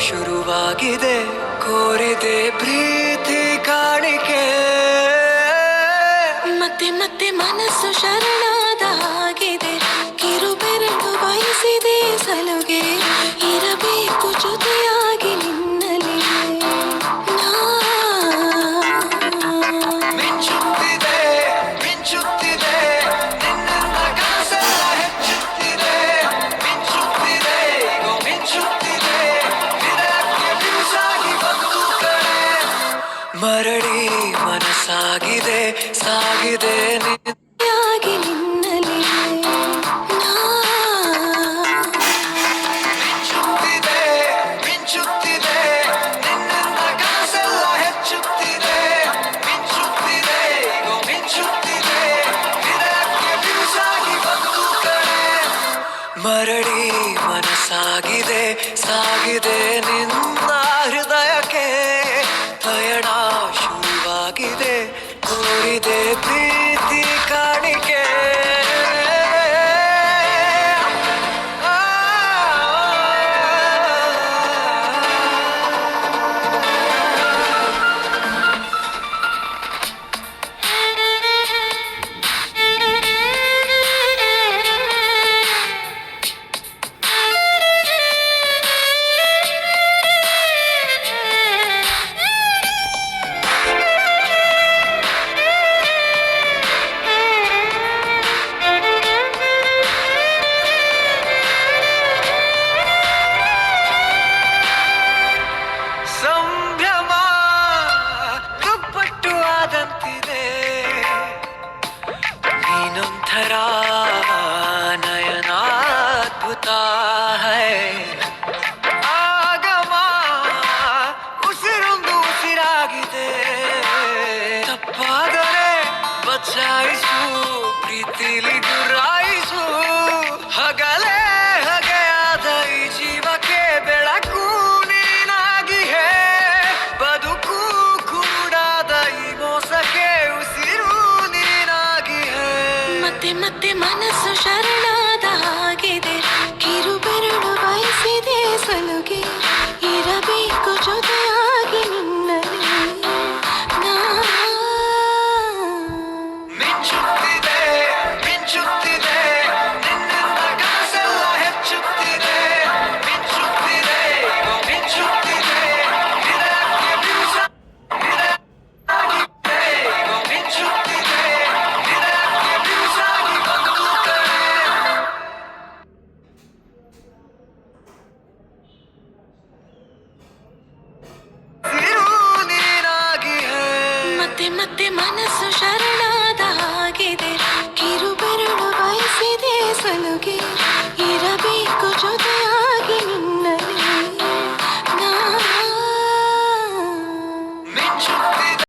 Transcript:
ಶುರುವಾಗಿದೆ ಕೋರಿದೆ ಪ್ರೀತಿ ಕಾಣಿಕೆ ಮತ್ತೆ ಮತ್ತೆ ಮನಸ್ಸು ಶರಣಾದ ಹಾಗಿದೆ ಕಿರುಬೆರಳು ಬಯಸಿದೆ ಸಲುಗೆ ಇರಬೇಕು ಜೊತೆಯಾಗಿ ನಿನ್ನಲ್ಲಿ ಮಿಂಚುತ್ತಿದೆ ಮಿಂಚುತ್ತಿದೆ ನಿನ್ನಿಂದ ಕನಸೆಲ್ಲ ಹೆಚ್ಚುತ್ತಿದೆ ಮಿಂಚುತ್ತಿದೆ ಈಗೋ ಮಿಂಚುತ್ತಿದೆ ಹೃದಯಕ್ಕೆ ಬಿರುಸಾಗಿ ಬಂತು ಕಡೆ ಮರಳಿ ಮನಸ್ಸಾಗಿದೆ ಸಾಗಿದೆ ಯಾಗಿ ನಿನ್ನಲ್ಲಿ ಮಿಂಚುತ್ತಿದೆ ಮಿಂಚುತ್ತಿದೆ ನಿನ್ನಿಂದ ಕನಸೆಲ್ಲ ಹೆಚ್ಚುತ್ತಿದೆ ಮಿಂಚುತ್ತಿದೆ ಈಗೋ ಮಿಂಚುತ್ತಿದೆ ಹೃದಯಕ್ಕೆ ಬಿರುಸಾಗಿ ಬಂತು ಕಡೆ ಮರಳಿ ಮನಸ್ಸಾಗಿದೆ ಸಾಗಿದೆ ನಿನ್ನ ಹೃದಯಕ್ಕೆ ಪಯಣ ಶುರುವಾಗಿದೆ ಕೋರಿದೆ ಪ್ರೀತಿ ಕಾಣಿಕೆ ಸಂಭ್ರಮ ದುಪ್ಪಟ್ಟು ಆದಂತಿದೆ ನೀನೊಂಥರ ನಯನಾದ್ಭುತ ಹೈ ಆಗಮ ಉಸಿರೊಂದು ಉಸಿರಾಗಿದೆ ತಪ್ಪಾದರೆ ಬಚಾಯಿಸು ಪ್ರೀತಿಲಿ ಗುರಾಯಿಸು ಹಗಲೇ ಹಗೆಯಾದ ಈ ಜೀವಕ್ಕೆ ಬೆಳಕು ನೀನಾಗಿ ಹೇ ಬದುಕು ಕೂಡಾದ ಈ ಮೋಸಕ್ಕೆ ಉಸಿರು ನೀನಾಗಿ ಹೇ ಮತ್ತೆ ಮತ್ತೆ ಮನಸ್ಸು ಶರಣಾದ ಹಾಗಿದೆ ಕಿರುಬೆರಳು ಬಯಸಿದೆ ಸಲುಗೆ ಇರಬೇಕು ಜೊತೆಯಾಗಿ ನಿನ್ನಲ್ಲಿ ಮಿಂಚುತ್ತಿದೆ ಮಿಂಚುತ್ತಿದೆ ನಿನ್ನಿಂದ ಕನಸೆಲ್ಲ ಹೆಚ್ಚುತ್ತಿದೆ ಮಿಂಚುತ್ತಿದೆ ಈಗೋ ಮಿಂಚುತ್ತಿದೆ ಹೃದಯಕ್ಕೆ ಬಿರುಸಾಗಿದೆ ಈಗೋ ಮಿಂಚುತ್ತಿದೆ ಹೃದಯಕ್ಕೆ ಬಿರುಸಾಗಿ ಬಂತು ಕಡೆ ಸಿರು ನೀನಾಗಿ ಹೇ ಮತ್ತೆ ಮತ್ತೆ ಮನಸ್ಸು ಶರಣಾದ ಹಾಗಿದೆ ಕಿರುಬೆರಳು ಬಯಸಿದೆ ಸಲುಗೆ